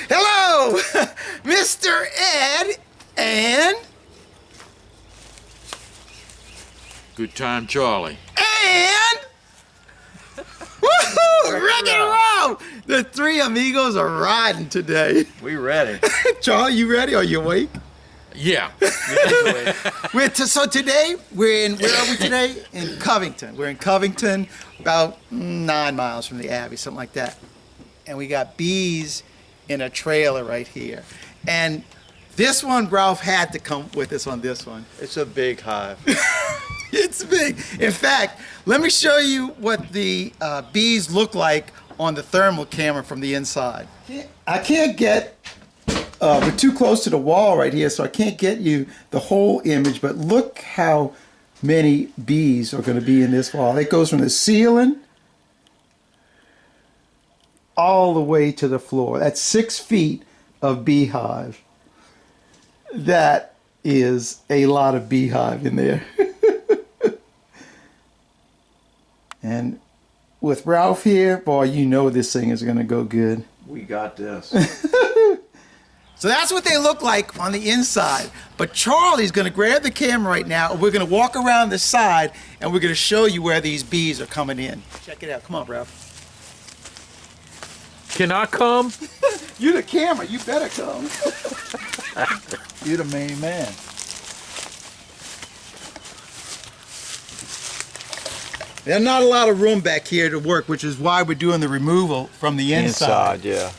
Hello, Mr. Ed and Good time, Charlie. woohoo, rock and roll! The three amigos are riding today. We ready. Charlie, you ready? Are you awake? Yeah. So today where are we today? In Covington. We're in Covington, about 9 miles from the Abbey, something like that. And we got bees in a trailer right here. And this one, Ralph had to come with us on this one. It's a big hive. It's big. In fact, let me show you what the bees look like on the thermal camera from the inside. I can't get, we're too close to the wall right here, so I can't get you the whole image, but look how many bees are going to be in this wall. It goes from the ceiling all the way to the floor. That's 6 feet of beehive. That is a lot of beehive in there. And with Ralph here, boy, you know this thing is going to go good. We got this. So that's what they look like on the inside. But Charlie's going to grab the camera right now, and we're going to walk around the side, and we're going to show you where these bees are coming in. Check it out. Come on, Ralph. Can I come? You're the camera. You better come. You're the main man. There's not a lot of room back here to work, which is why we're doing the removal from the inside. Yeah.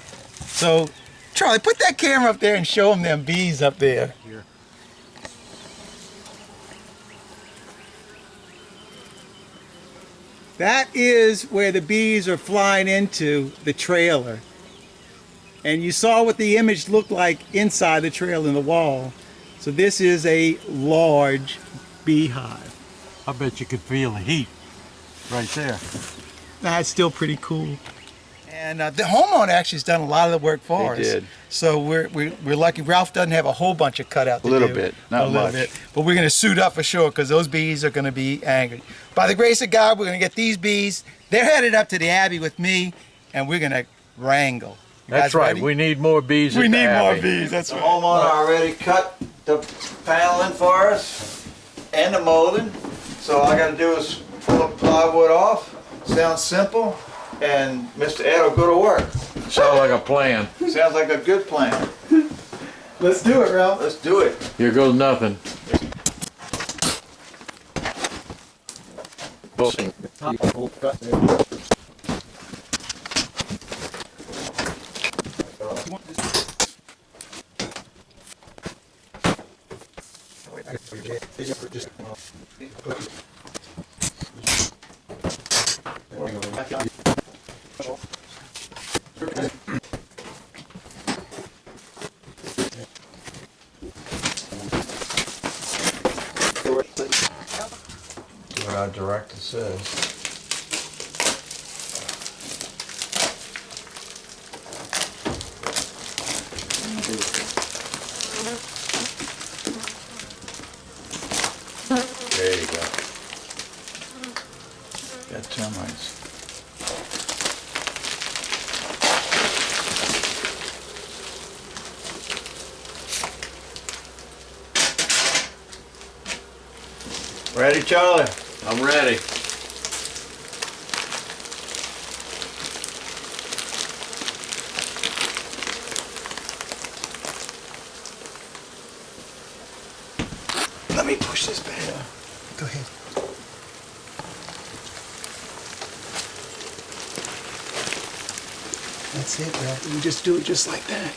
So, Charlie, put that camera up there and show them bees up there. Here. That is where the bees are flying into the trailer. And you saw what the image looked like inside the trailer in the wall. So this is a large beehive. I bet you could feel the heat right there. That's still pretty cool. And the homeowner actually has done a lot of the work for us. He did. So we're lucky. Ralph doesn't have a whole bunch of cutout to do. A little bit, not a little much. bit. But we're going to suit up for sure because those bees are going to be angry. By the grace of God, we're going to get these bees. They're headed up to the Abbey with me, and we're going to wrangle. You That's guys right. ready? We need more bees. We at the need more Abbey. bees. That's The right. homeowner already cut the paneling for us and the molding. So all I got to do is pull the plywood off. Sounds simple, and Mr. Ed will go to work. Sounds like a plan. Sounds like a good plan. Let's do it, Ralph. Let's do it. Here goes nothing. What our director says. There you go. Got termites. Ready, Charlie? I'm ready. Let me push this back. Go ahead. That's it, Ralph. You just do it just like that.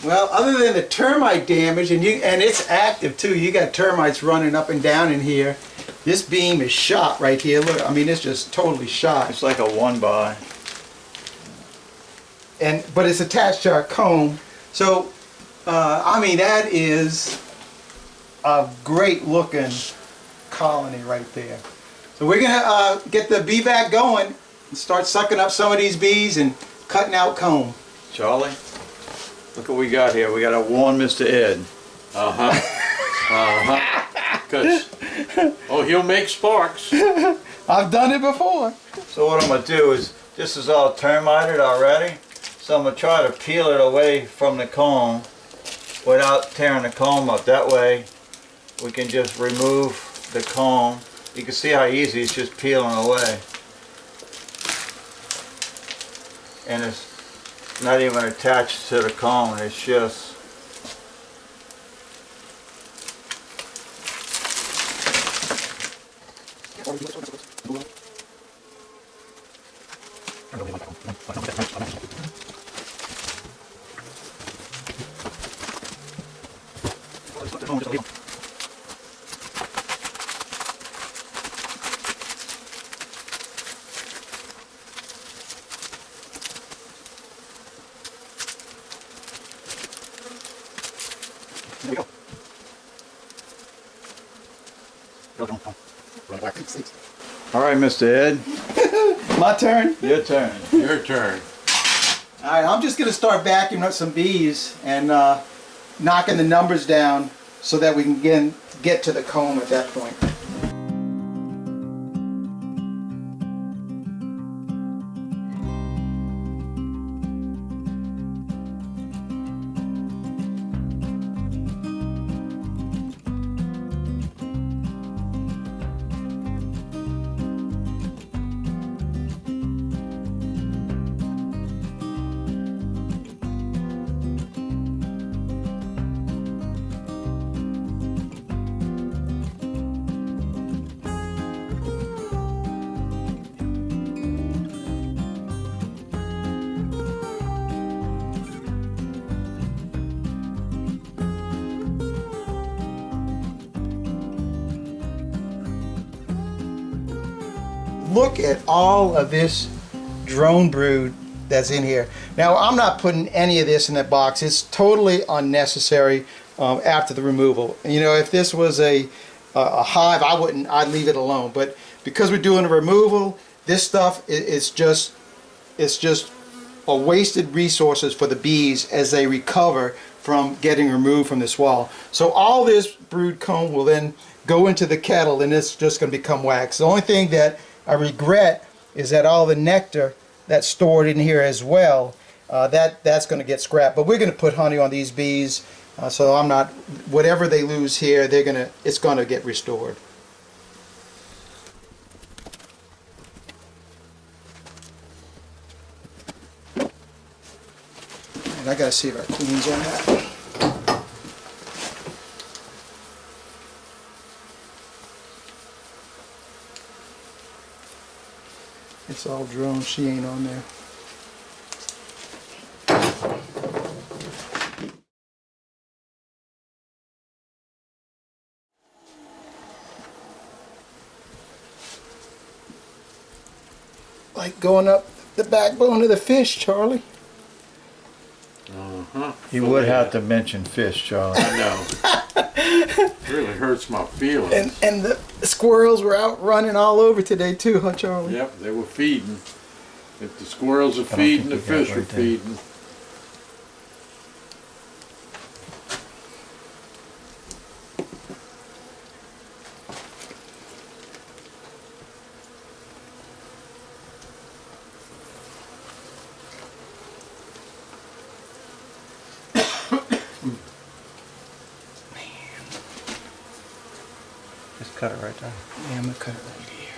Well, other than the termite damage, and it's active too. You got termites running up and down in here. This beam is shot right here. Look, I mean, it's just totally shot. It's like a 1x. But it's attached to our comb. So, I mean, that is a great looking colony right there. So we're gonna get the bee vac going and start sucking up some of these bees and cutting out comb. Charlie, look what we got here. We got to warn Mr. Ed. Uh-huh. Uh-huh. 'Cause oh, he'll make sparks. I've done it before. So what I'm gonna do is, this is all termited already, so I'm gonna try to peel it away from the comb without tearing the comb up. That way we can just remove the comb. You can see how easy it's just peeling away. And it's not even attached to the comb, it's just all right, Mr. Ed, My turn. your turn. Your turn. All right, I'm just going to start vacuuming up some bees and knocking the numbers down so that we can get to the comb at that point. Look at all of this drone brood that's in here. Now, I'm not putting any of this in that box. It's totally unnecessary after the removal. You know, if this was a hive, I'd leave it alone. But because we're doing a removal, this stuff it's just a wasted resources for the bees as they recover from getting removed from this wall. So all this brood comb will then go into the kettle and it's just going to become wax. The only thing that I regret is that all the nectar that's stored in here as well, that's going to get scrapped. But we're going to put honey on these bees, so I'm not, whatever they lose here, it's going to get restored. And I got to see if our queen's on that. It's all drone, she ain't on there. Like going up the backbone of the fish, Charlie. You would have to mention fish, Charlie. I know. Really hurts my feelings. And the squirrels were out running all over today too, huh, Charlie? Yep, they were feeding. If the squirrels are feeding, the fish are feeding. Just cut it right there. Yeah, I'm gonna cut it right here.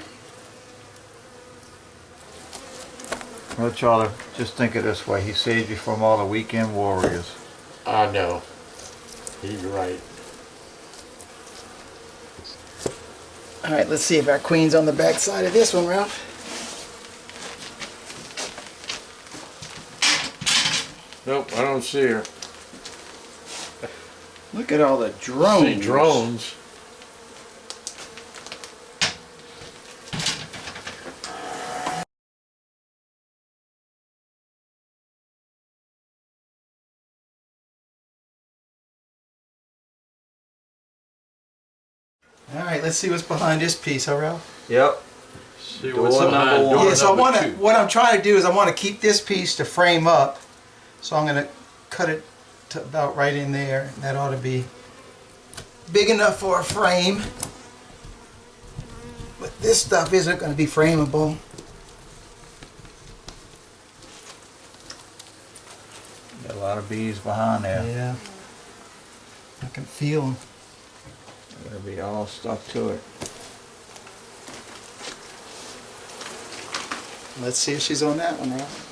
Well, Charlie, just think of this way. He saved you from all the weekend warriors. I know. He's right. All right, let's see if our queen's on the back side of this one, Ralph. Nope, I don't see her. Look at all the drones. See drones. All right, let's see what's behind this piece, huh, Ralph? Yep. See Door what's number behind one. door Yeah, so number two. what I'm trying to do is I want to keep this piece to frame up. So I'm going to cut it to about right in there. And that ought to be big enough for a frame. But this stuff isn't going to be frameable. Got a lot of bees behind there. Yeah. I can feel them. They're gonna be all stuck to it. Let's see if she's on that one, Ralph.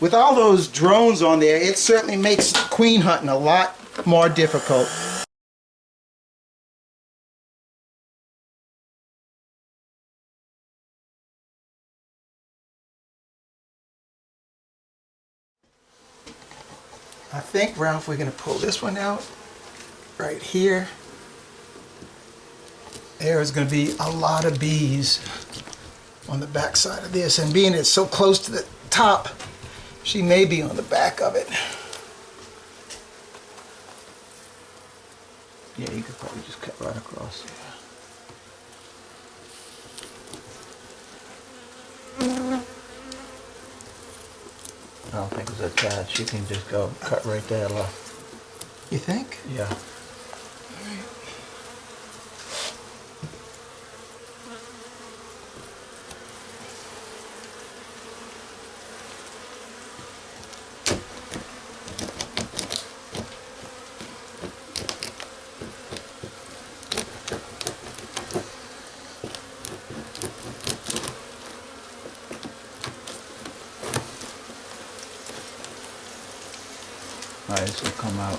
With all those drones on there, it certainly makes queen hunting a lot more difficult. I think, Ralph, we're going to pull this one out right here. There's going to be a lot of bees on the back side of this, and being it's so close to the top, she may be on the back of it. Yeah, you could probably just cut right across there. I don't think it's attached. You can just go cut right there, look. You think? Yeah. Alright, this will come out.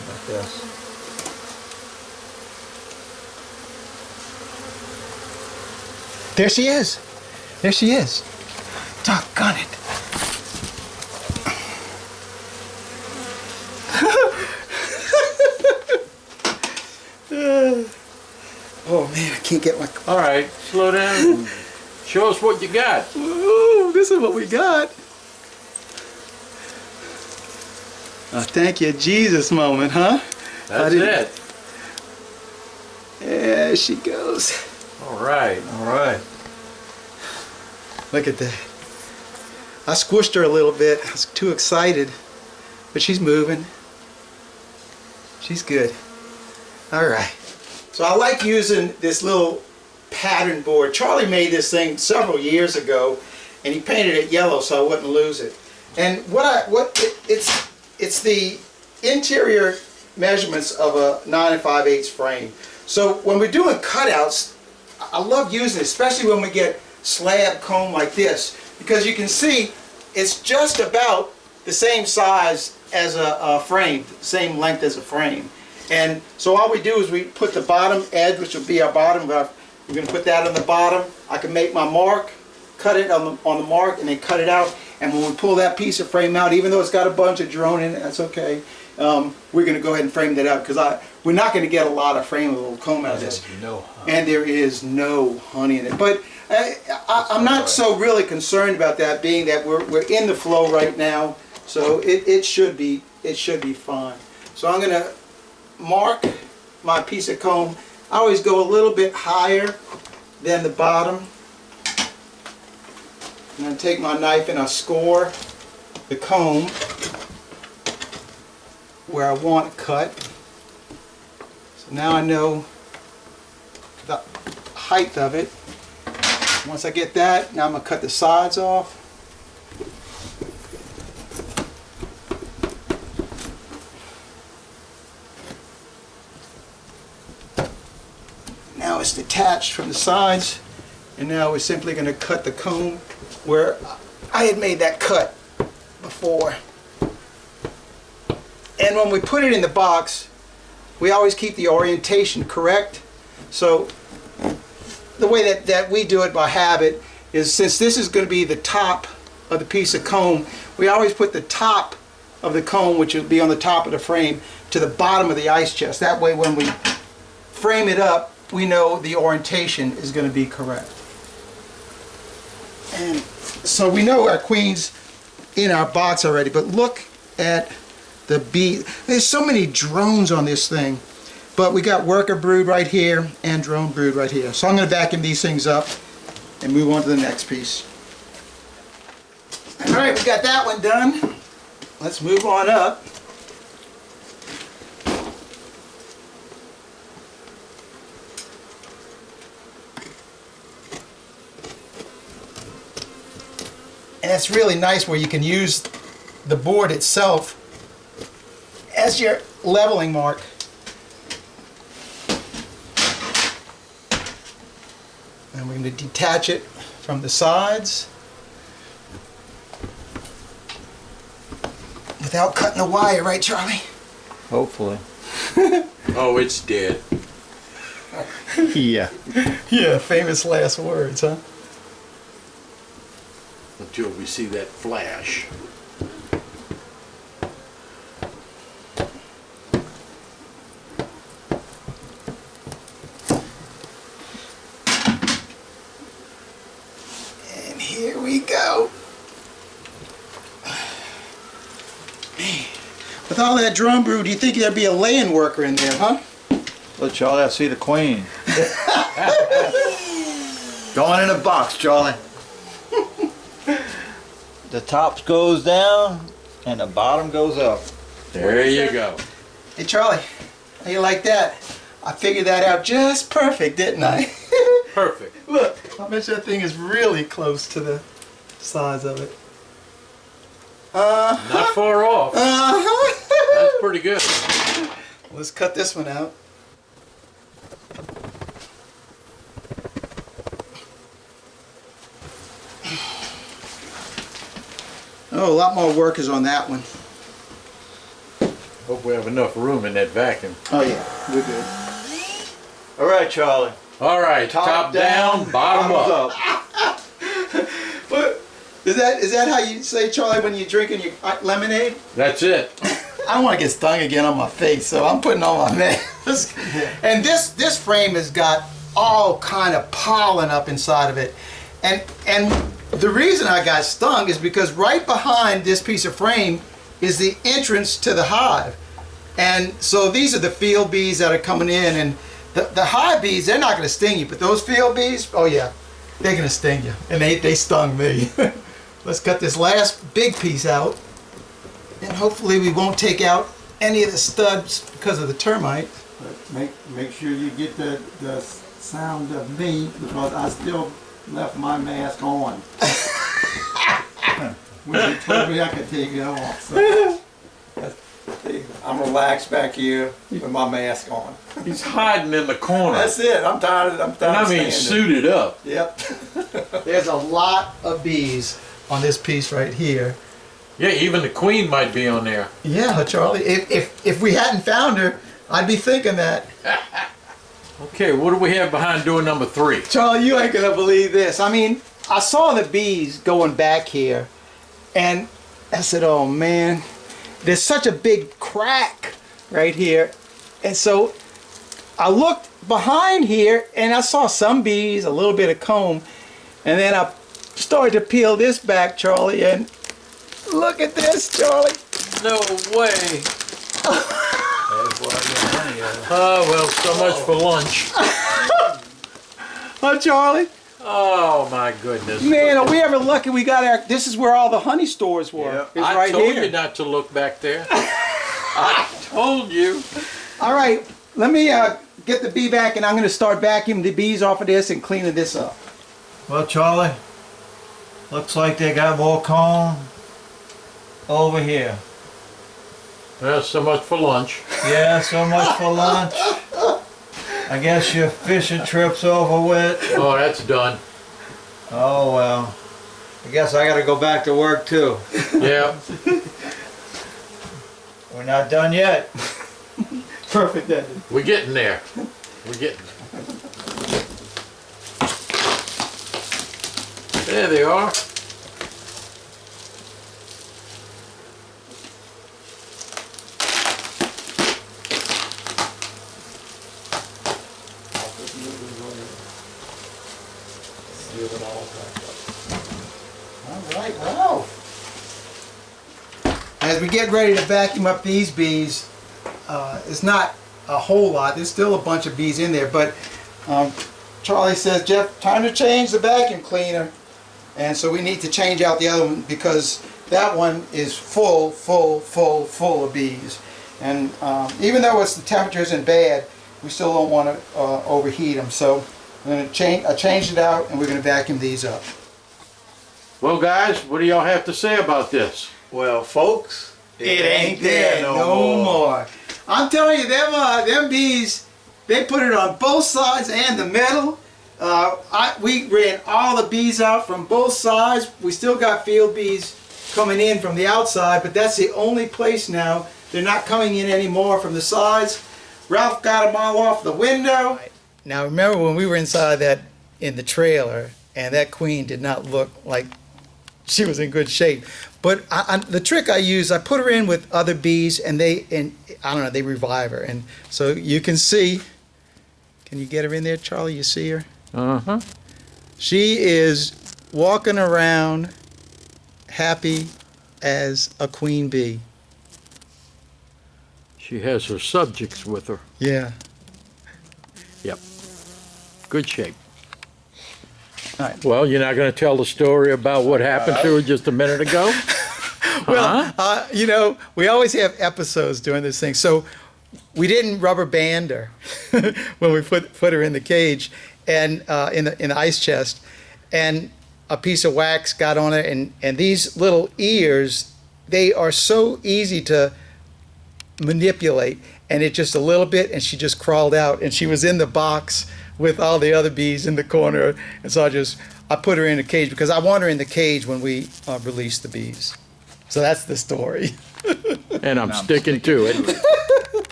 Like this. There she is. There she is. Doggone it. Oh man, I can't get my... All right, slow down and show us what you got. Ooh, this is what we got. A thank you, Jesus moment, huh? That's it. There she goes. All right. All right. Look at that. I squished her a little bit. I was too excited. But she's moving. She's good. All right. So I like using this little pattern board. Charlie made this thing several years ago, and he painted it yellow so I wouldn't lose it. And it's the interior measurements of a 9 5/8 frame. So when we're doing cutouts, I love using it, especially when we get slab comb like this, because you can see it's just about the same size as a frame, same length as a frame. And so all we do is we put the bottom edge, which will be our bottom. We're going to put that on the bottom. I can make my mark, cut it on the mark, and then cut it out. And when we pull that piece of frame out, even though it's got a bunch of drone in it, that's okay. We're going to go ahead and frame that out, because we're not going to get a lot of frameable comb out of this. And there is no honey in it. But I'm not so really concerned about that, being that we're in the flow right now. So it should be fine. So I'm going to mark my piece of comb. I always go a little bit higher than the bottom. And then take my knife and I score the comb where I want it cut. So now I know the height of it. Once I get that, now I'm going to cut the sides off. Now it's detached from the sides, and now we're simply going to cut the comb where I had made that cut before. And when we put it in the box, we always keep the orientation correct. So the way that we do it by habit is, since this is going to be the top of the piece of comb, we always put the top of the comb, which will be on the top of the frame, to the bottom of the ice chest. That way when we frame it up, we know the orientation is going to be correct. And so we know our queen's in our box already, but look at the bee. There's so many drones on this thing. But we got worker brood right here and drone brood right here. So I'm going to vacuum these things up and move on to the next piece. All right, we got that one done. Let's move on up. And it's really nice where you can use the board itself as your leveling mark. And we're going to detach it from the sides without cutting the wire, right, Charlie? Hopefully. Oh, it's dead. Yeah. Yeah, famous last words, huh? Until we see that flash. And here we go. Man, with all that drone brood, do you think there'd be a laying worker in there, huh? Look, Charlie, I see the queen. Going in a box, Charlie. The top goes down and the bottom goes up. There you go. Hey, Charlie, how you like that? I figured that out just perfect, didn't I? Perfect. Look, I bet that thing is really close to the size of it. Not far off. Uh-huh. That's pretty good. Let's cut this one out. Oh, a lot more work is on that one. Hope we have enough room in that vacuum. Oh yeah, we're good. All right, Charlie. All right, top down, bottom up. But is that how you say, Charlie, when you're drinking your lemonade? That's it. I don't want to get stung again on my face, so I'm putting on my mask. And this frame has got all kind of pollen up inside of it. And the reason I got stung is because right behind this piece of frame is the entrance to the hive. And so these are the field bees that are coming in, and the hive bees, they're not going to sting you, but those field bees, oh yeah, they're going to sting you. And they stung me. Let's cut this last big piece out, and hopefully we won't take out any of the studs because of the termite. But make sure you get the sound of me, because I still left my mask on. When you told me I could take it off. So I'm relaxed back here with my mask on. He's hiding in the corner. That's it. I'm tired. And I mean, suited up. Yep. There's a lot of bees on this piece right here. Yeah, even the queen might be on there. Yeah, Charlie, if we hadn't found her, I'd be thinking that. Okay, what do we have behind door number 3? Charlie, you ain't gonna believe this. I mean, I saw the bees going back here, and I said, oh man, there's such a big crack right here. And so I looked behind here and I saw some bees, a little bit of comb, and then I started to peel this back, Charlie, and look at this, Charlie. No way. Oh, well, so much for lunch. Huh, Charlie? Oh, my goodness. Man, are we ever lucky we got our, this is where all the honey stores were. Yep. It's I right told here. you not to look back there. I told you. All right, let me get the bee vac, and I'm going to start vacuuming the bees off of this and cleaning this up. Well, Charlie, looks like they got more comb over here. Well, so much for lunch. Yeah, so much for lunch. I guess your fishing trip's over with. Oh, that's done. Oh, well. I guess I gotta go back to work too. Yeah. We're not done yet. Perfect ending. We're getting there. We're getting there. There they are. All right, wow. as we get ready to vacuum up these bees, it's not a whole lot. There's still a bunch of bees in there, but Charlie says, Jeff, time to change the vacuum cleaner. And so we need to change out the other one because that one is full of bees. And even though the temperature isn't bad, we still don't want to overheat them. So I'm going to change. I changed it out, and we're going to vacuum these up. Well, guys, what do y'all have to say about this? Well, folks, It ain't there no more. I'm telling you, them bees, they put it on both sides and the middle. We ran all the bees out from both sides. We still got field bees coming in from the outside, but that's the only place now. They're not coming in anymore from the sides. Ralph got them all off the window. Now remember when we were inside that in the trailer, and that queen did not look like she was in good shape. But the trick I use, I put her in with other bees, and I don't know, they revive her. And so you can see, can you get her in there, Charlie? You see her? Uh-huh. She is walking around happy as a queen bee. She has her subjects with her. Yeah. Yep. Good shape. All right. Well, you're not going to tell the story about what happened to her just a minute ago? Well, you know, we always have episodes during this thing. So we didn't rubber band her when we put her in the cage and in the ice chest, and a piece of wax got on it, and these little ears, they are so easy to manipulate, and it just a little bit, and she just crawled out, and she was in the box with all the other bees in the corner, and so I put her in a cage because I want her in the cage when we release the bees. So that's the story. And I'm sticking to it.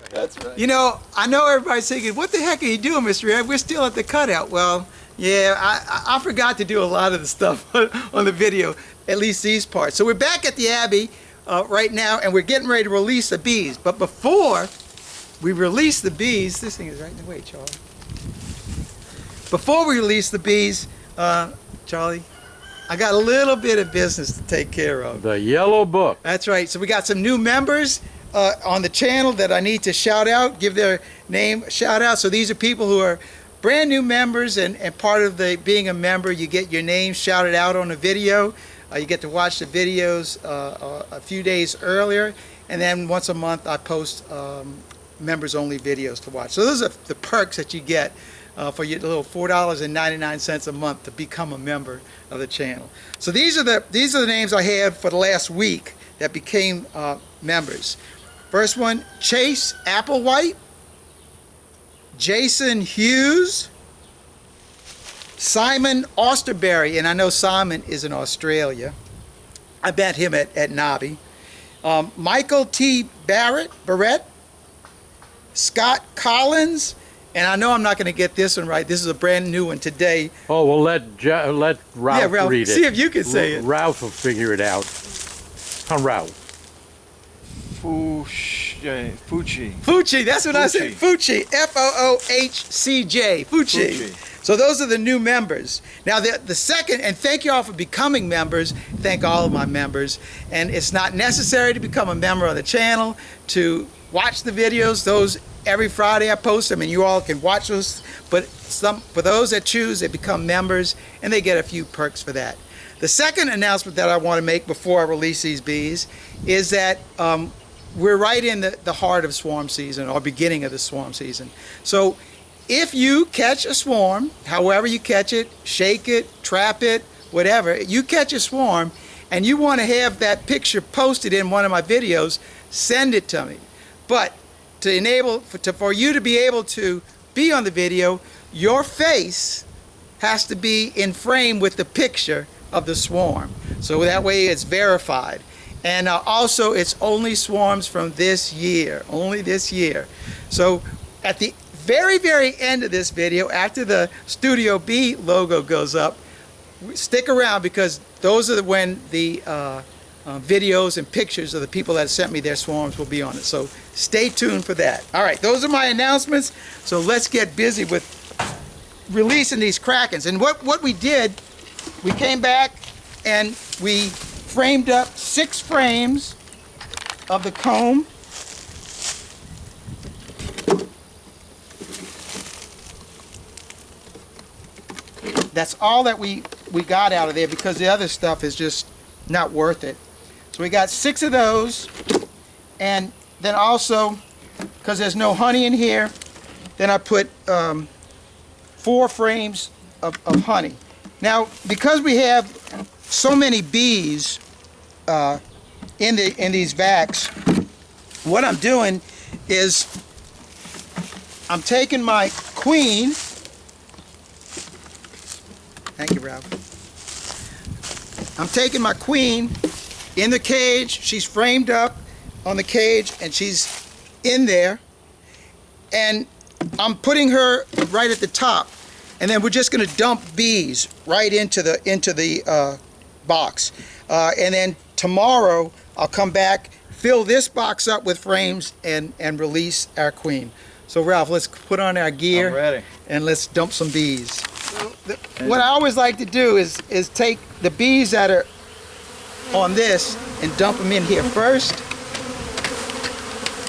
That's right. You know everybody's thinking, what the heck are you doing, Mr. Ed? We're still at the cutout. Well, yeah, I forgot to do a lot of the stuff on the video, at least these parts. So we're back at the Abbey right now, and we're getting ready to release the bees. But before we release the bees, this thing is right in the way, Charlie. Before we release the bees, Charlie, I got a little bit of business to take care of. The Yellow Book. That's right. So we got some new members on the channel that I need to shout out, give their name a shout out. So these are people who are brand new members, and part of being a member, you get your name shouted out on a video. You get to watch the videos a few days earlier, and then once a month I post members only videos to watch. So those are the perks that you get for your little $4.99 a month to become a member of the channel. So these are the names I had for the last week that became members. First one, Chase Applewhite, Jason Hughes, Simon Osterberry, and I know Simon is in Australia. I met him at Nabi. Michael T. Barrett, Scott Collins, and I know I'm not going to get this one right. This is a brand new one today. Oh, well, let Ralph, Ralph read it. see if you can say it. Ralph will figure it out. Ralph. Fucci, that's what I said. Fucci, F-O-O-H-C-J, Fucci. So those are the new members. Now the second, and thank you all for becoming members. Thank all of my members. And it's not necessary to become a member of the channel to watch the videos. Those every Friday I post them, and you all can watch those. But for those that choose, they become members, and they get a few perks for that. The second announcement that I want to make before I release these bees is that we're right in the heart of swarm season, or beginning of the swarm season. So if you catch a swarm, however you catch it, shake it, trap it, whatever, you catch a swarm and you want to have that picture posted in one of my videos, send it to me. But to enable, for you to be able to be on the video, your face has to be in frame with the picture of the swarm. So that way it's verified. And also, it's only swarms from this year, only this year. So at the very, very end of this video, after the Studio B logo goes up, stick around because those are when the videos and pictures of the people that sent me their swarms will be on it. So stay tuned for that. All right, those are my announcements. So let's get busy with releasing these Krakens. And what we did, we came back and we framed up 6 frames of the comb. That's all that we got out of there because the other stuff is just not worth it. So we got 6 of those, and then also, because there's no honey in here, then I put 4 frames of honey. Now, because we have so many bees in these vacs, what I'm doing is I'm taking my queen. Thank you, Ralph. I'm taking my queen in the cage. She's framed up on the cage, and she's in there. And I'm putting her right at the top. And then we're just going to dump bees right into the box. And then tomorrow I'll come back, fill this box up with frames, and release our queen. So Ralph, let's put on our gear. I'm ready. And let's dump some bees. What I always like to do is take the bees that are on this and dump them in here first.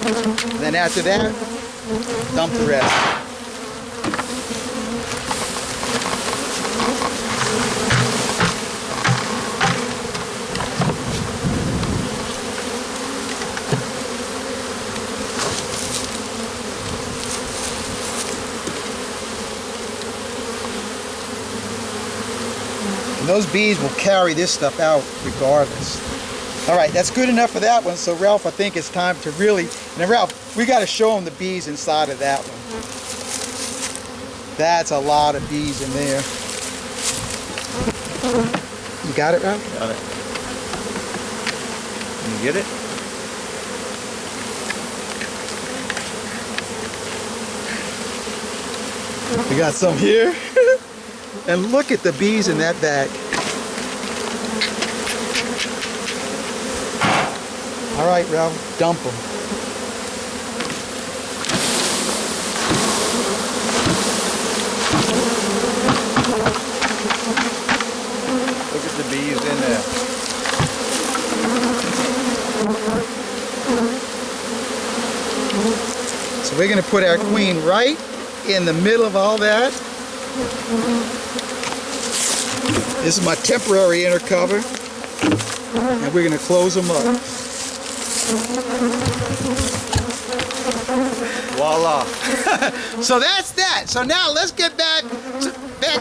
And then after that, dump the rest. And those bees will carry this stuff out regardless. All right, that's good enough for that one. So Ralph, I think it's time to really, now Ralph, we got to show them the bees inside of that one. That's a lot of bees in there. You got it, Ralph? Got it. Can you get it? We got some here. And look at the bees in that bag. All right, Ralph, dump them. Look at the bees in there. So we're going to put our queen right in the middle of all that. This is my temporary inner cover, and we're going to close them up. Voila. So that's that. So now let's get back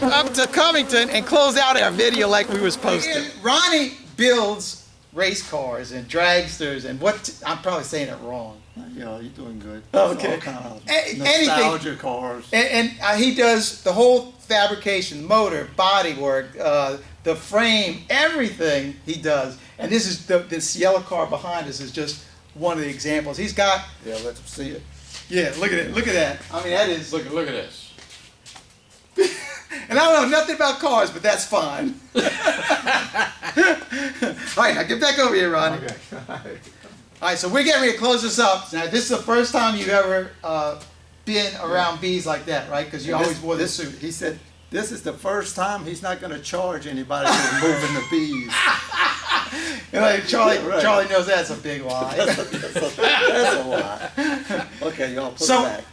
up to Covington and close out our video like we were supposed to. Ronnie builds race cars and dragsters and I'm probably saying it wrong. Yeah, you're doing good. Okay. All kind of Anything. nostalgia cars. And he does the whole fabrication, motor, body work, the frame, everything he does. And this is this yellow car behind us is just one of the examples. He's got, Yeah, let them see it. yeah, look at it, look at that. I mean, that is, Look at this. and I don't know nothing about cars, but that's fine. All right, now get back over here, Ronnie. Okay. All right, so we're getting ready to close this up. Now, this is the first time you've ever been around bees like that, right? Because you always wore this suit. He said this is the first time he's not going to charge anybody for moving the bees. And like Charlie, Right. Charlie knows that's a big lie. That's a lot. Okay, y'all put it So, back.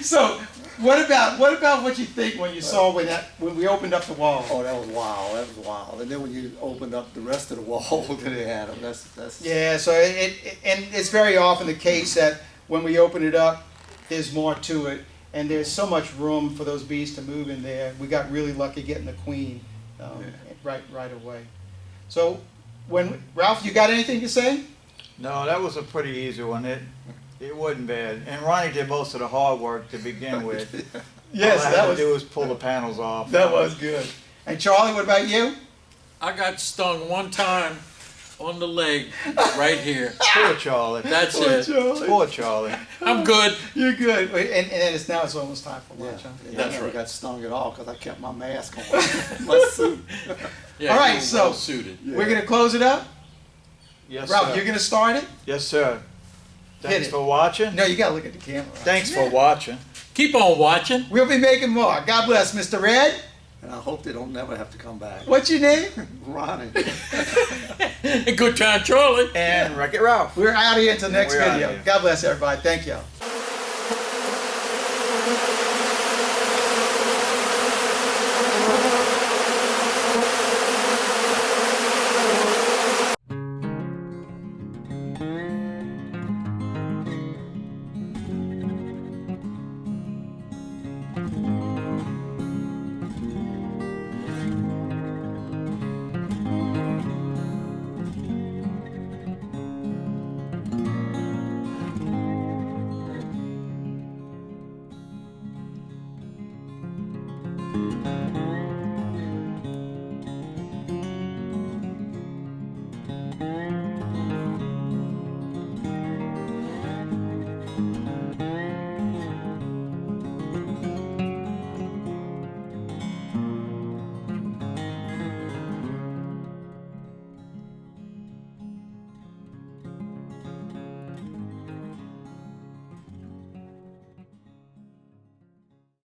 so what about what you think when you saw when we opened up the wall? Oh, that was wild. That was wild. And then when you opened up the rest of the wall, then they had them. That's. Yeah, so and it's very often the case that when we open it up, there's more to it, and there's so much room for those bees to move in there. We got really lucky getting the queen right away. So, Ralph, you got anything to say? No, that was a pretty easy one. It wasn't bad. And Ronnie did most of the hard work to begin with. Yes, All I had to do was pull the panels off. that was good. And Charlie, what about you? I got stung one time on the leg right here. Poor Charlie. That's it. Charlie. Poor Charlie. I'm good. You're good. And then it's almost time for lunch, huh? That's I never right. got stung at all because I kept my mask on. My suit. Yeah, All right, you were so- well suited. We're gonna close it up. Yes, Ralph, sir. you're gonna start it? Yes, sir. Thanks it. for watching. No, you gotta look at the camera. Ralph. Thanks for watching. Keep on watching. We'll be making more. God bless, Mr. Red. and I hope they don't never have to come back. What's your name? Ronnie. Good time, Charlie. And Wreck-It Ralph. We're out of here until next We're outta video. here. God bless everybody. Thank you.